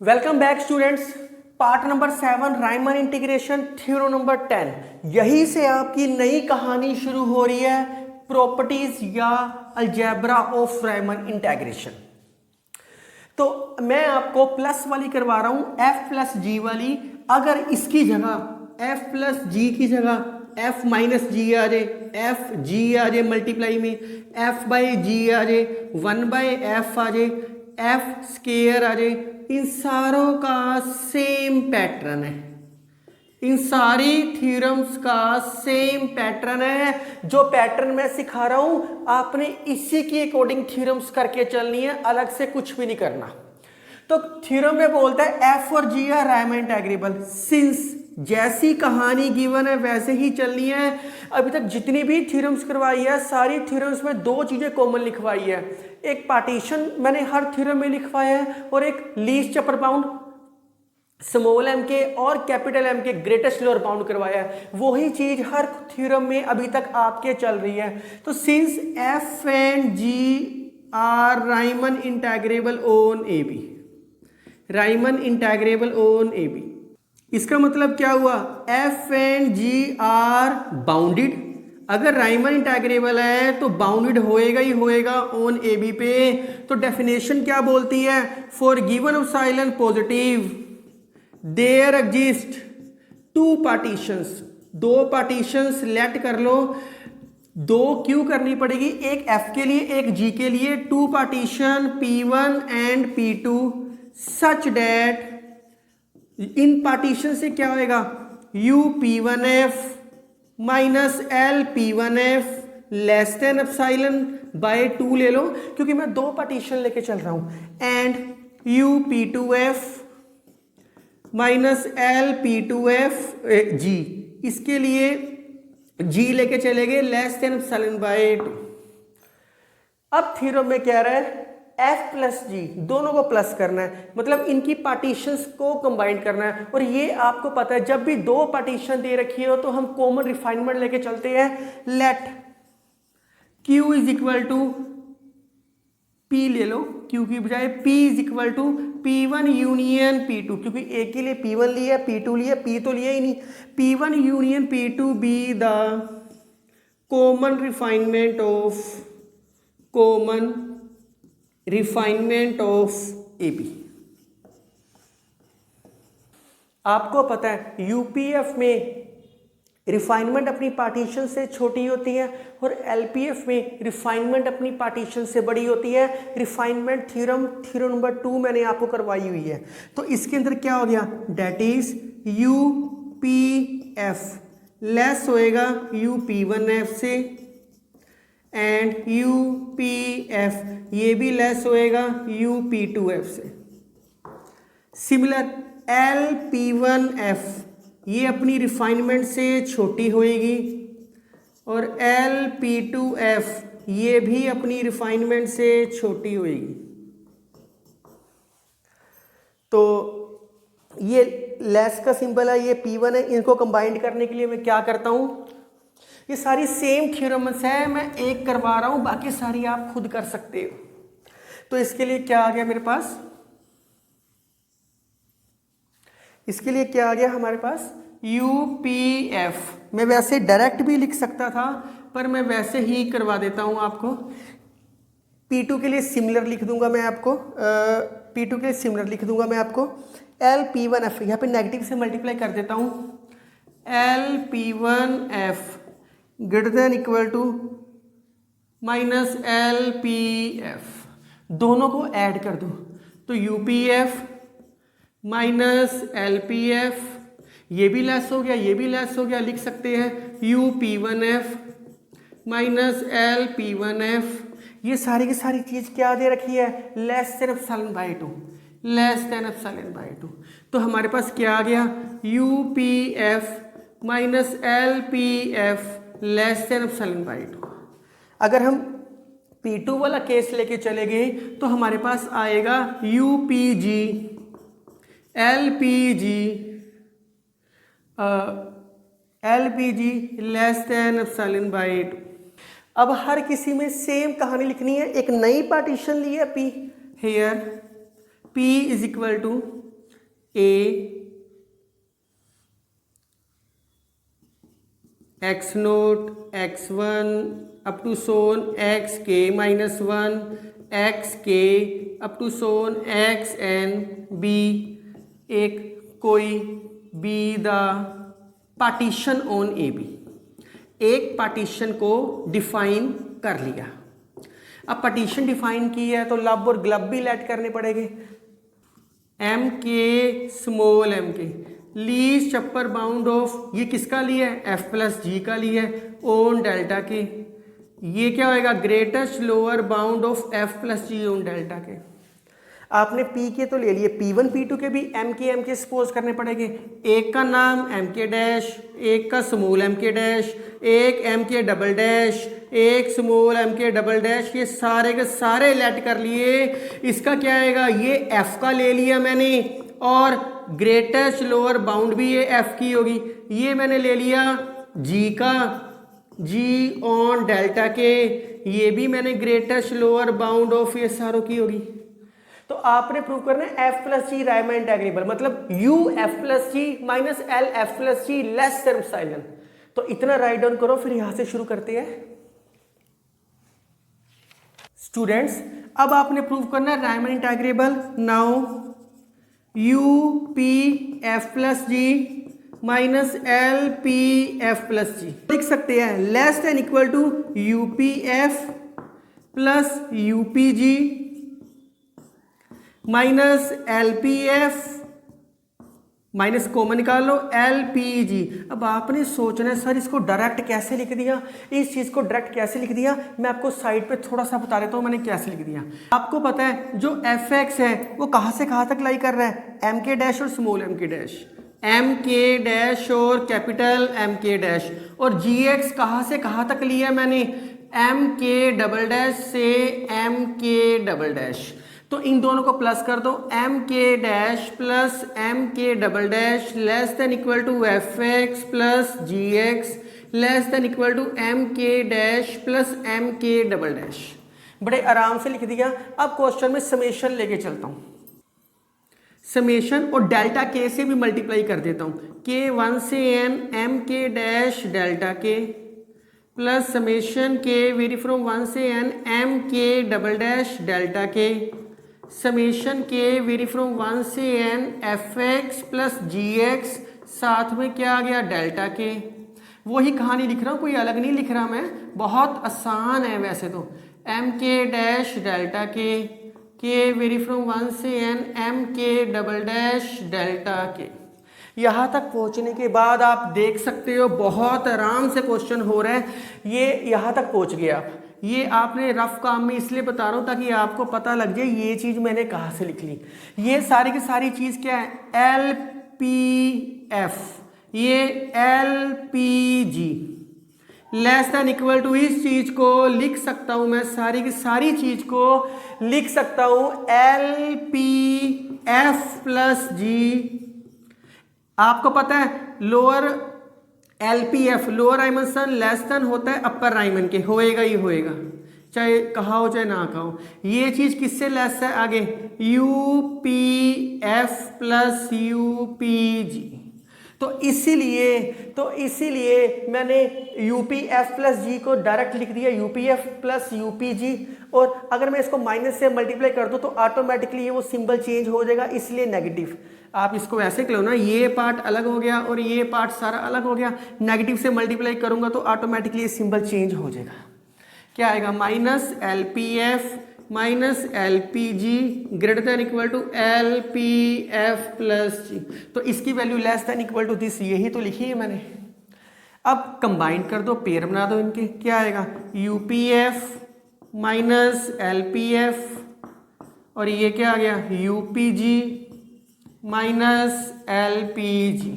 Welcome back students. Part number 7 Riemann integration theorem number 10। यहीं से आपकी नई कहानी शुरू हो रही है, प्रॉपर्टीज या अलजेब्रा ऑफ राइमन इंटीग्रेशन। तो मैं आपको प्लस वाली करवा रहा हूं, f प्लस जी वाली। अगर इसकी जगह f प्लस जी की जगह f माइनस जी आ जाए, f जी आ जाए मल्टीप्लाई में, f बाई जी आ जाए, 1 बाई एफ आ जाए, f स्केयर आ जाए, इन सारों का सेम पैटर्न है। इन सारी थ्योरम्स का सेम पैटर्न है। जो पैटर्न मैं सिखा रहा हूं आपने इसी के अकॉर्डिंग थ्योरम्स करके चलनी है, अलग से कुछ भी नहीं करना। तो थ्योरम में बोलता है एफ और जी आर राइमन इंटीग्रेबल सिंस, जैसी कहानी गिवन है वैसे ही चलनी है। अभी तक जितनी भी थ्योरम्स करवाई है सारी थ्योरम्स में दो चीजें कॉमन लिखवाई है। एक पार्टीशन मैंने हर थ्योरम में लिखवाया है और एक least upper bound small m k और capital m k greatest lower bound करवाया है। वही चीज हर थ्योरम में अभी तक आपके चल रही है। तो since f and g are Riemann integrable on a b, Riemann integrable on a b, इसका मतलब क्या हुआ? F and g are bounded. अगर राइमन इंटीग्रेबल है तो बाउंडेड होएगा ही होएगा ऑन ए बी पे। तो डेफिनेशन क्या बोलती है? For given epsilon positive there exist two partitions, दो पार्टीशंस लेट कर लो। दो क्यों करनी पड़ेगी? एक एफ के लिए एक जी के लिए। Two partition P1 and P2 such that, इन पार्टीशन से क्या होएगा? UP1F minus LP1F less than epsilon by 2 ले लो, क्योंकि मैं दो पार्टीशन लेके चल रहा हूं। एंड UP2F माइनस LP2F जी, इसके लिए जी लेके चले गए लेस देन एप्सिलॉन बाय 2। अब थ्योरम में क्या रहा है? f प्लस जी दोनों को प्लस करना है, मतलब इनकी पार्टीशंस को कंबाइन करना है। और ये आपको पता है जब भी दो पार्टीशन दे रखी हो तो हम कॉमन रिफाइनमेंट लेके चलते हैं। Let q is equal to p ले लो, q की बजाय p is equal to P1 union P2, क्योंकि a के लिए P1 लिया, P2 लिया, p तो लिया ही नहीं। P1 union P2 be the common refinement of, common refinement of a b. आपको पता है यूपीएफ में रिफाइनमेंट अपनी पार्टीशन से छोटी होती है और एलपीएफ में रिफाइनमेंट अपनी पार्टीशन से बड़ी होती है। रिफाइनमेंट थ्योरम नंबर 2 मैंने आपको करवाई हुई है। तो इसके अंदर क्या हो गया? डेट इज यूपीएफ लेस होएगा यूपी1एफ से, एंड UPF ये भी लेस होएगा UP2F से। सिमिलर LP1F ये अपनी रिफाइनमेंट से छोटी होएगी और LP2F ये भी अपनी रिफाइनमेंट से छोटी होएगी। तो ये लेस का सिंबल है, ये P1 है। इनको कंबाइंड करने के लिए मैं क्या करता हूं? ये सारी सेम थ्योरम्स है, मैं एक करवा रहा हूं, बाकी सारी आप खुद कर सकते हो। तो इसके लिए क्या आ गया मेरे पास? इसके लिए क्या आ गया हमारे पास? UPF। मैं वैसे डायरेक्ट भी लिख सकता था पर मैं वैसे ही करवा देता हूं आपको। P2 के लिए सिमिलर लिख दूंगा मैं आपको, P2 के लिए सिमिलर लिख दूंगा मैं आपको। LP1F यहाँ पे नेगेटिव से मल्टीप्लाई कर देता हूं। LP1F greater than equal to minus LPF, दोनों को ऐड कर दो तो UPF माइनस LPF, ये भी लेस हो गया, ये भी लेस हो गया। लिख सकते हैं UP1F माइनस LP1F। ये सारी की सारी चीज क्या दे रखी है? Less than epsilon by 2, less than epsilon by 2। तो हमारे पास क्या आ गया? UPF minus LPF less than epsilon by 2। अगर हम P2 वाला केस लेके चले गए तो हमारे पास आएगा UPG LPG less than epsilon by 2। अब हर किसी में सेम कहानी लिखनी है। एक नई पार्टीशन ली है P, here P is equal to a x naught x one up to so on x k minus one x k up to so on x n be एक कोई be the partition on a b. एक partition को define कर लिया। अब partition define की है तो लब और ग्लब भी लेट करने पड़ेंगे। एम के स्मॉल एम के लीस्ट अपर बाउंड ऑफ, ये किसका लिया है, एफ प्लस जी का लिया है ऑन डेल्टा के। ये क्या होएगा, greatest lower bound of f plus g on delta k. आपने पी के तो ले लिए, P1 P2 के भी एम के सपोज करने पड़ेंगे। एक का नाम एम के डैश, एक का स्मॉल एम के डैश, एक एम के डबल डैश, एक small m k double dash, ये सारे के सारे लेट कर लिए। इसका क्या आएगा, ये एफ का ले लिया मैंने और ग्रेटेस्ट लोअर बाउंड भी ये एफ की होगी। ये मैंने ले लिया जी का, जी ऑन डेल्टा के, ये भी मैंने ग्रेटेस्ट लोअर बाउंड ऑफ ये सारों की होगी। तो आपने प्रूव करना है एफ प्लस जी रायमन इंटेग्रेबल, मतलब U F plus G minus L F plus जी लेस देन एप्सिलॉन। तो इतना राइट डाउन करो, फिर यहां से शुरू करते हैं। स्टूडेंट्स अब आपने प्रूव करना है Riemann integrable. Now U P F plus G minus L P F plus G लिख सकते हैं less than equal to U P F plus U P G minus L P F minus common निकाल लो L p जी। अब आपने सोचना है sir इसको डायरेक्ट कैसे लिख दिया, इस चीज़ को डायरेक्ट कैसे लिख दिया। मैं आपको साइड पे थोड़ा सा बता देता हूँ मैंने कैसे लिख दिया। आपको पता है जो एफ एक्स है वो कहाँ से कहाँ तक लाई कर रहा है, एम के डैश और small m k dash, M k dash और कैपिटल एम के डैश, और जी एक्स कहाँ से कहाँ तक लिया मैंने, एम के डबल डैश से एम के डबल डैश। तो इन दोनों को प्लस कर दो, m k dash plus m k double dash less than equal to f x plus g x less than equal to m k dash plus m k double dash. बड़े आराम से लिख दिया। अब क्वेश्चन में summation लेके चलता हूँ, समेशन और डेल्टा के से भी मल्टीप्लाई कर देता हूँ। के 1 से N M k dash delta K plus summation k vary from 1 से N M k double dash delta के समेशन के वेरी फ्रॉम 1 से N F x plus g x, साथ में क्या आ गया डेल्टा के। वही कहानी लिख रहा हूँ, कोई अलग नहीं लिख रहा मैं, बहुत आसान है वैसे तो। एम के डैश डेल्टा के वेरी फ्रॉम 1 से N M k double dash delta के। यहाँ तक पहुँचने के बाद आप देख सकते हो बहुत आराम से क्वेश्चन हो रहा है। ये यहाँ तक पहुँच गया। ये आपने रफ काम में इसलिए बता रहा हूँ ताकि आपको पता लग जाए ये चीज़ मैंने कहाँ से लिख ली। ये सारी की सारी चीज़ क्या है, एल पी एफ, ये l p g less than equal to, इस चीज़ को लिख सकता हूँ मैं, सारी की सारी चीज़ को लिख सकता हूँ एल पी एफ प्लस जी। आपको पता है lower LPF lower Riemann less than होता है अपर राइमन के, होएगा ही होएगा, चाहे कहा हो चाहे ना कहा हो। ये चीज़ किससे लेस है आगे, UPF प्लस UPG। तो इसीलिए मैंने UPF प्लस जी को डायरेक्ट लिख दिया UPF प्लस UPG। और अगर मैं इसको माइनस से मल्टीप्लाई कर दूं तो ऑटोमेटिकली ये वो सिंबल चेंज हो जाएगा, इसलिए नेगेटिव। आप इसको ऐसे करो ना, ये पार्ट अलग हो गया और ये पार्ट सारा अलग हो गया, नेगेटिव से मल्टीप्लाई करूंगा तो ऑटोमेटिकली ये सिंबल चेंज हो जाएगा। क्या आएगा, minus LPF minus LPG greater than equal to LPF plus G. तो इसकी value less than equal to this, यही तो लिखी है मैंने। अब कंबाइन कर दो, पेयर बना दो इनके, क्या आएगा UPF माइनस LPF और ये क्या आ गया UPG माइनस LPG।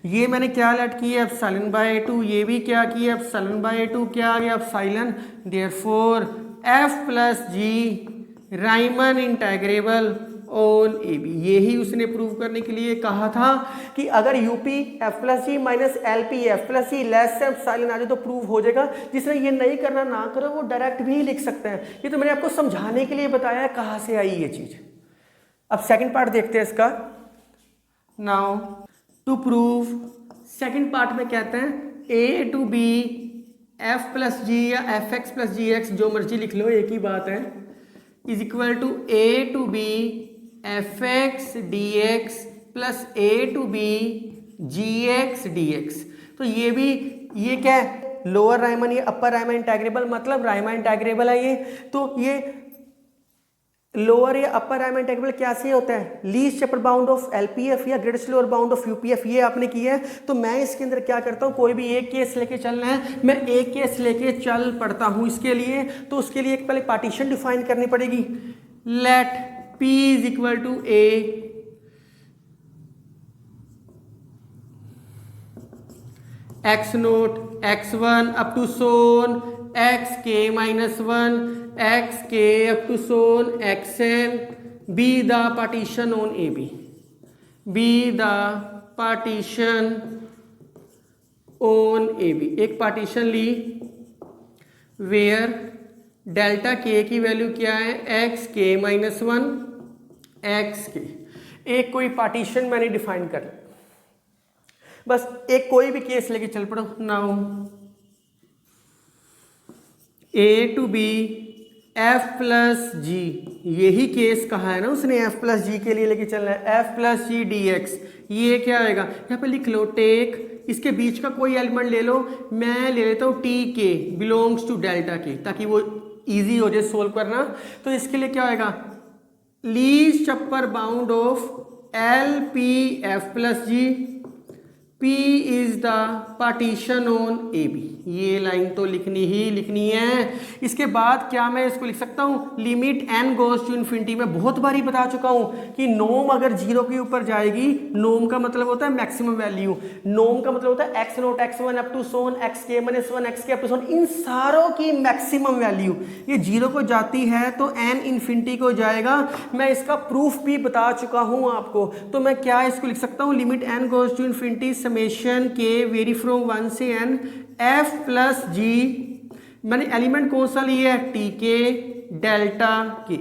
ये मैंने क्या लेट किया एप्सिलॉन बाय 2, ये भी क्या किया एप्सिलॉन बाय 2, क्या आ गया epsilon. Therefore F plus g Riemann integrable on AB। यही उसने प्रूव करने के लिए कहा था कि अगर UPF plus G minus LPF plus जी लेस से एप्सिलॉन आ जाए तो प्रूव हो जाएगा। जिसने ये नहीं करना ना करो वो डायरेक्ट भी लिख सकते हैं। ये तो मैंने आपको समझाने के लिए बताया कहाँ से आई ये चीज़। अब सेकंड पार्ट देखते हैं इसका। Now to prove second part में कहते हैं a to B F plus g या f x plus g x, जो मर्जी लिख लो एक ही बात है, is equal to a to B f x d x plus a to b g x d x. तो ये क्या है, लोअर राइमन, ये अपर राइमन इंटेग्रेबल, मतलब राइमन इंटेग्रेबल है ये। तो ये लोअर या अपर राइमन इंटेग्रेबल क्या से होता है, least upper bound of LPF या greatest lower bound of UPF, ये आपने किया है। तो मैं इसके अंदर क्या करता हूँ, कोई भी एक केस लेके चलना है, मैं एक केस लेके चल पड़ता हूँ इसके लिए। तो उसके लिए एक पहले पार्टीशन डिफाइन करनी पड़ेगी। Let P is equal to a x naught x one up to so on x k minus one x k up to so on x n, be the partition on a b, be the partition on a b. एक partition ली where delta k की value क्या है, x k minus one x के। एक कोई partition मैंने define कर, बस एक कोई भी केस लेके चल पड़ो। Now A to B F plus G, यही केस कहा है ना उसने, एफ प्लस जी के लिए लेके चलना है, F plus G D x. ये क्या आएगा, यहाँ पे लिख लो टेक, इसके बीच का कोई एलिमेंट ले लो, मैं ले लेता हूँ टी के बिलोंग्स टू डेल्टा के, ताकि वो इजी हो जाए सोल्व करना। तो इसके लिए क्या आएगा, least upper bound of l P F plus g, P is the partition on a b. ये लाइन तो लिखनी ही लिखनी है। इसके बाद क्या मैं इसको लिख सकता हूँ, limit n goes to infinity. मैं बहुत बारी बता चुका हूँ कि नोम अगर जीरो के ऊपर जाएगी, नोम का मतलब होता है मैक्सिमम वैल्यू, नोम का मतलब होता है x naught x one up to so on x k minus one x k up to so on, इन सारों की मैक्सिमम वैल्यू ये जीरो को जाती है तो n इन्फिनिटी को जाएगा। मैं इसका प्रूफ भी बता चुका हूँ आपको। तो मैं क्या इसको लिख सकता हूँ, limit n goes to infinity summation k vary from one से n एफ प्लस जी, मैंने एलिमेंट कौन सा लिया है, टी के डेल्टा के।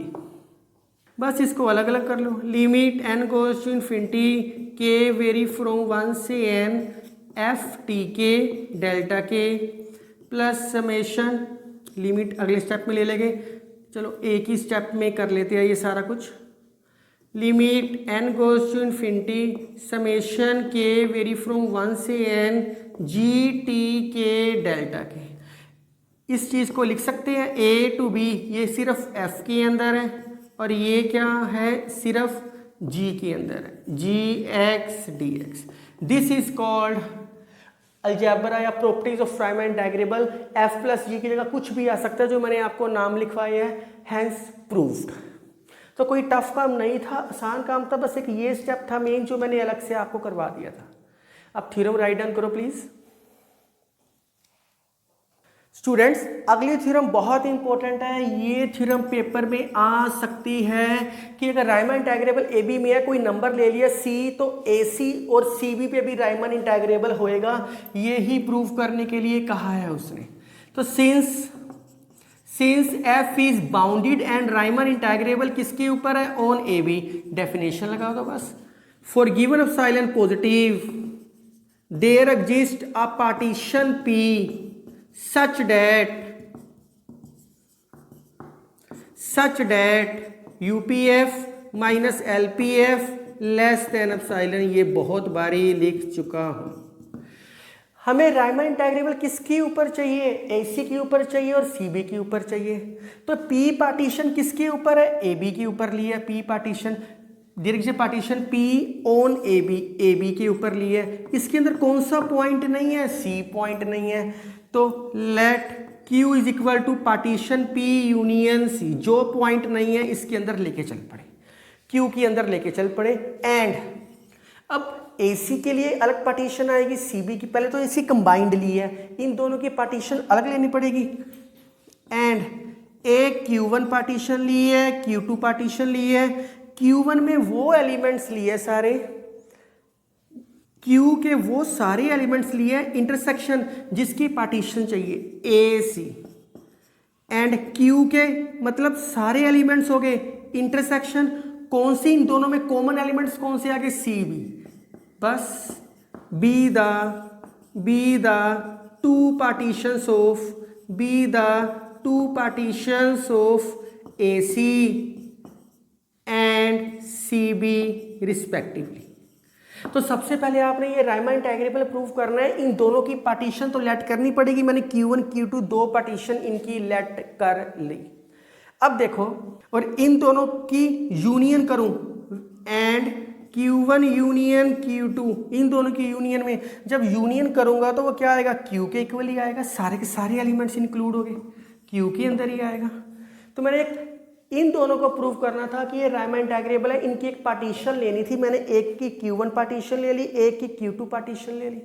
बस इसको अलग अलग कर लो, limit n goes to infinity K vary from one से n एफ टी के delta K plus summation, limit अगले स्टेप में ले लेंगे। चलो एक ही स्टेप में कर लेते हैं ये सारा कुछ। Limit n goes to infinity summation k vary from one से n जी टी के डेल्टा के। इस चीज़ को लिख सकते हैं a टू b, ये सिर्फ f के अंदर है और ये क्या है, सिर्फ g के अंदर है, g x d x. This is called algebra या properties of Riemann integrable. f plus g की जगह कुछ भी आ सकता है, जो मैंने आपको नाम लिखवाए हैं, हैंस प्रूव्ड। तो कोई टफ काम नहीं था, आसान काम था, बस एक ये स्टेप था मेन जो मैंने अलग से आपको करवा दिया था। अब थ्योरम राइट डाउन करो प्लीज। स्टूडेंट्स अगली थ्योरम बहुत इंपॉर्टेंट है, ये थ्योरम पेपर में आ सकती है कि अगर राइमन इंटेग्रेबल ए बी में है, कोई नंबर ले लिया सी, तो ए सी और सी बी पे भी राइमन इंटेग्रेबल होएगा। ये ही प्रूव करने के लिए कहा है उसने। तो since f is bounded and Riemann integrable किसके ऊपर है, ऑन ए बी। डेफिनेशन लगा दो बस। For given epsilon positive there exist a partition P such that UPF minus LPF less than epsilon. ये बहुत बारी लिख चुका हूं। हमें राइमन इंटेग्रेबल किसके ऊपर चाहिए, AC के ऊपर चाहिए और CB के ऊपर चाहिए। तो P पार्टीशन किसके ऊपर है, AB के ऊपर लिया। P पार्टीशन दीर्घ पार्टीशन P ऑन AB के ऊपर लिया। इसके अंदर कौन सा पॉइंट नहीं है, C पॉइंट नहीं है। तो let Q is equal to partition P union C, जो पॉइंट नहीं है इसके अंदर लेके चल पड़े, Q के अंदर लेके चल पड़े। एंड अब AC के लिए अलग पार्टीशन आएगी, CB की पहले तो AC कंबाइंड ली है, इन दोनों की पार्टीशन अलग लेनी पड़ेगी। एंड एक Q1 पार्टीशन ली है, Q2 पार्टीशन ली है। Q1 में वो एलिमेंट्स लिए सारे, Q के वो सारे एलिमेंट्स लिए इंटरसेक्शन जिसकी पार्टीशन चाहिए AC। एंड Q के मतलब सारे एलिमेंट्स हो गए इंटरसेक्शन, कौन सी इन दोनों में कॉमन एलिमेंट्स कौन से आ गए, CB। बस be the two partitions of AC and CB respectively। तो सबसे पहले आपने ये रायमन इंटीग्रेबल प्रूव करना है। इन दोनों की पार्टीशन तो लेट करनी पड़ेगी। मैंने Q1 Q2 दो पार्टीशन इनकी लेट कर ली। अब देखो, और इन दोनों की यूनियन करूं एंड Q1 यूनियन Q2, इन दोनों की यूनियन में जब यूनियन करूंगा तो वो क्या आएगा, Q के इक्वल ही आएगा। सारे के सारे एलिमेंट्स इंक्लूड हो गए, Q के अंदर ही आएगा। तो मैंने इन दोनों को प्रूव करना था कि ये रायमन इंटीग्रेबल है। इनकी एक पार्टीशन लेनी थी मैंने, एक की Q1 पार्टीशन ले ली, एक की Q2 पार्टीशन ले ली।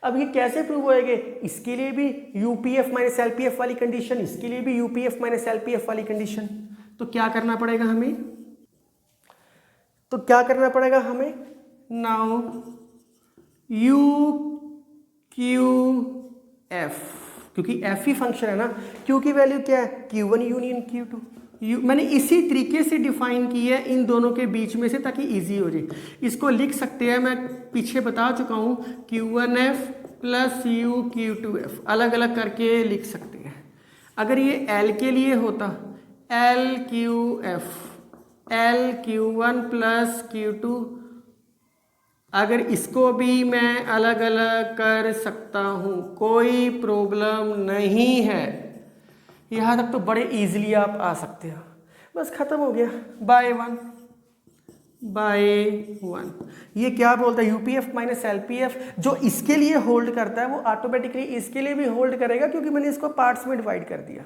अब ये कैसे प्रूव होएंगे, इसके लिए भी UPF माइनस LPF वाली कंडीशन, इसके लिए भी UPF माइनस LPF वाली कंडीशन। तो क्या करना पड़ेगा हमें, नाउ UQF, क्योंकि F ही फंक्शन है ना, Q की वैल्यू क्या है, Q1 यूनियन Q2। मैंने इसी तरीके से डिफाइन की है इन दोनों के बीच में से, ताकि इजी हो जाए। इसको लिख सकते हैं, मैं पीछे बता चुका हूँ, Q1F प्लस UQ2F अलग अलग करके लिख सकते हैं। अगर ये L के लिए होता, LQF, LQ1 प्लस Q2, अगर इसको भी मैं अलग अलग कर सकता हूँ, कोई प्रॉब्लम नहीं है। यहाँ तक तो बड़े इजीली आप आ सकते हो। बस खत्म हो गया, बाय वन। ये क्या बोलता है, UPF माइनस LPF जो इसके लिए होल्ड करता है वो ऑटोमेटिकली इसके लिए भी होल्ड करेगा, क्योंकि मैंने इसको पार्ट्स में डिवाइड कर दिया।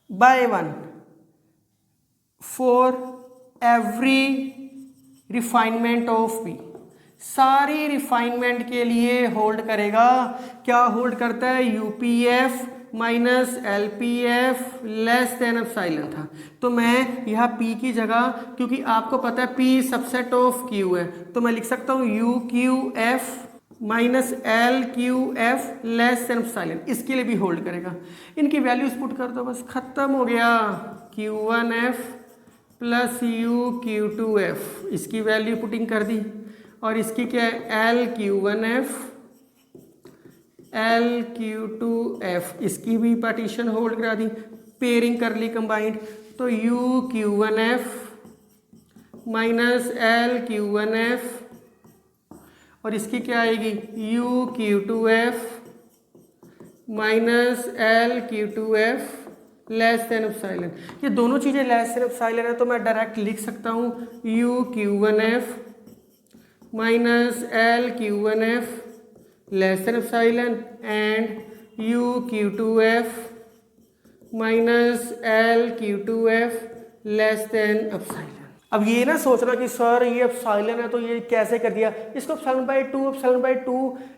By one, for every refinement of P, सारी रिफाइनमेंट के लिए होल्ड करेगा। क्या होल्ड करता है, UPF minus LPF less than epsilon था। तो मैं यहाँ P की जगह, क्योंकि आपको पता है P सबसेट ऑफ Q है, तो मैं लिख सकता हूँ UQF minus LQF less than epsilon, इसके लिए भी होल्ड करेगा। इनकी वैल्यूज पुट कर दो, बस खत्म हो गया। Q1F प्लस UQ2F, इसकी वैल्यू पुटिंग कर दी, और इसकी क्या है, LQ1F LQ2F, इसकी भी पार्टीशन होल्ड करा दी, पेयरिंग कर ली कंबाइंड। तो UQ1F माइनस LQ1F, और इसकी क्या आएगी, UQ2F minus LQ2F less than epsilon. ये दोनों चीज़ें लेस देन एप्सिलॉन है, तो मैं डायरेक्ट लिख सकता हूँ UQ1F minus LQ1F less than epsilon and UQ2F minus LQ2F less than epsilon. अब ये ना सोचना कि सर ये एप्सिलॉन है तो ये कैसे कर दिया, इसको एप्सिलॉन बाय 2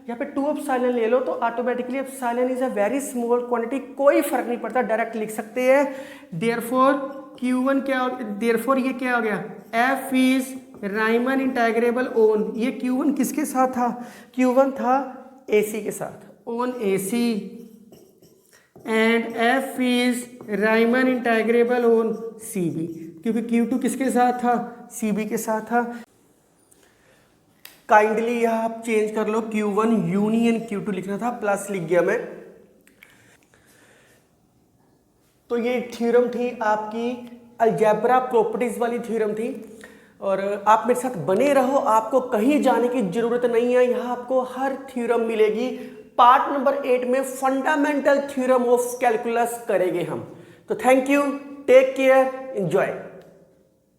यहाँ पे 2 एप्सिलॉन ले लो तो automatically epsilon is a very small quantity, कोई फर्क नहीं पड़ता, डायरेक्ट लिख सकते हैं। देयरफॉर Q1 क्या, देयरफॉर ये क्या हो गया, F is Riemann integrable on, ये Q1 किसके साथ था, Q1 था AC के साथ, on AC, and F is Riemann integrable on CB, क्योंकि Q2 किसके साथ था, CB के साथ था। काइंडली यह आप चेंज कर लो, Q1 यूनियन Q2 लिखना था, प्लस लिख गया मैं। तो ये थ्योरम थी आपकी अलजेब्रा प्रॉपर्टीज वाली थ्योरम थी, और आप मेरे साथ बने रहो, आपको कहीं जाने की जरूरत नहीं है। यहाँ आपको हर थ्योरम मिलेगी। पार्ट नंबर 8 में फंडामेंटल थ्योरम ऑफ कैलकुलस करेंगे हम। तो thank you, take care, enjoy.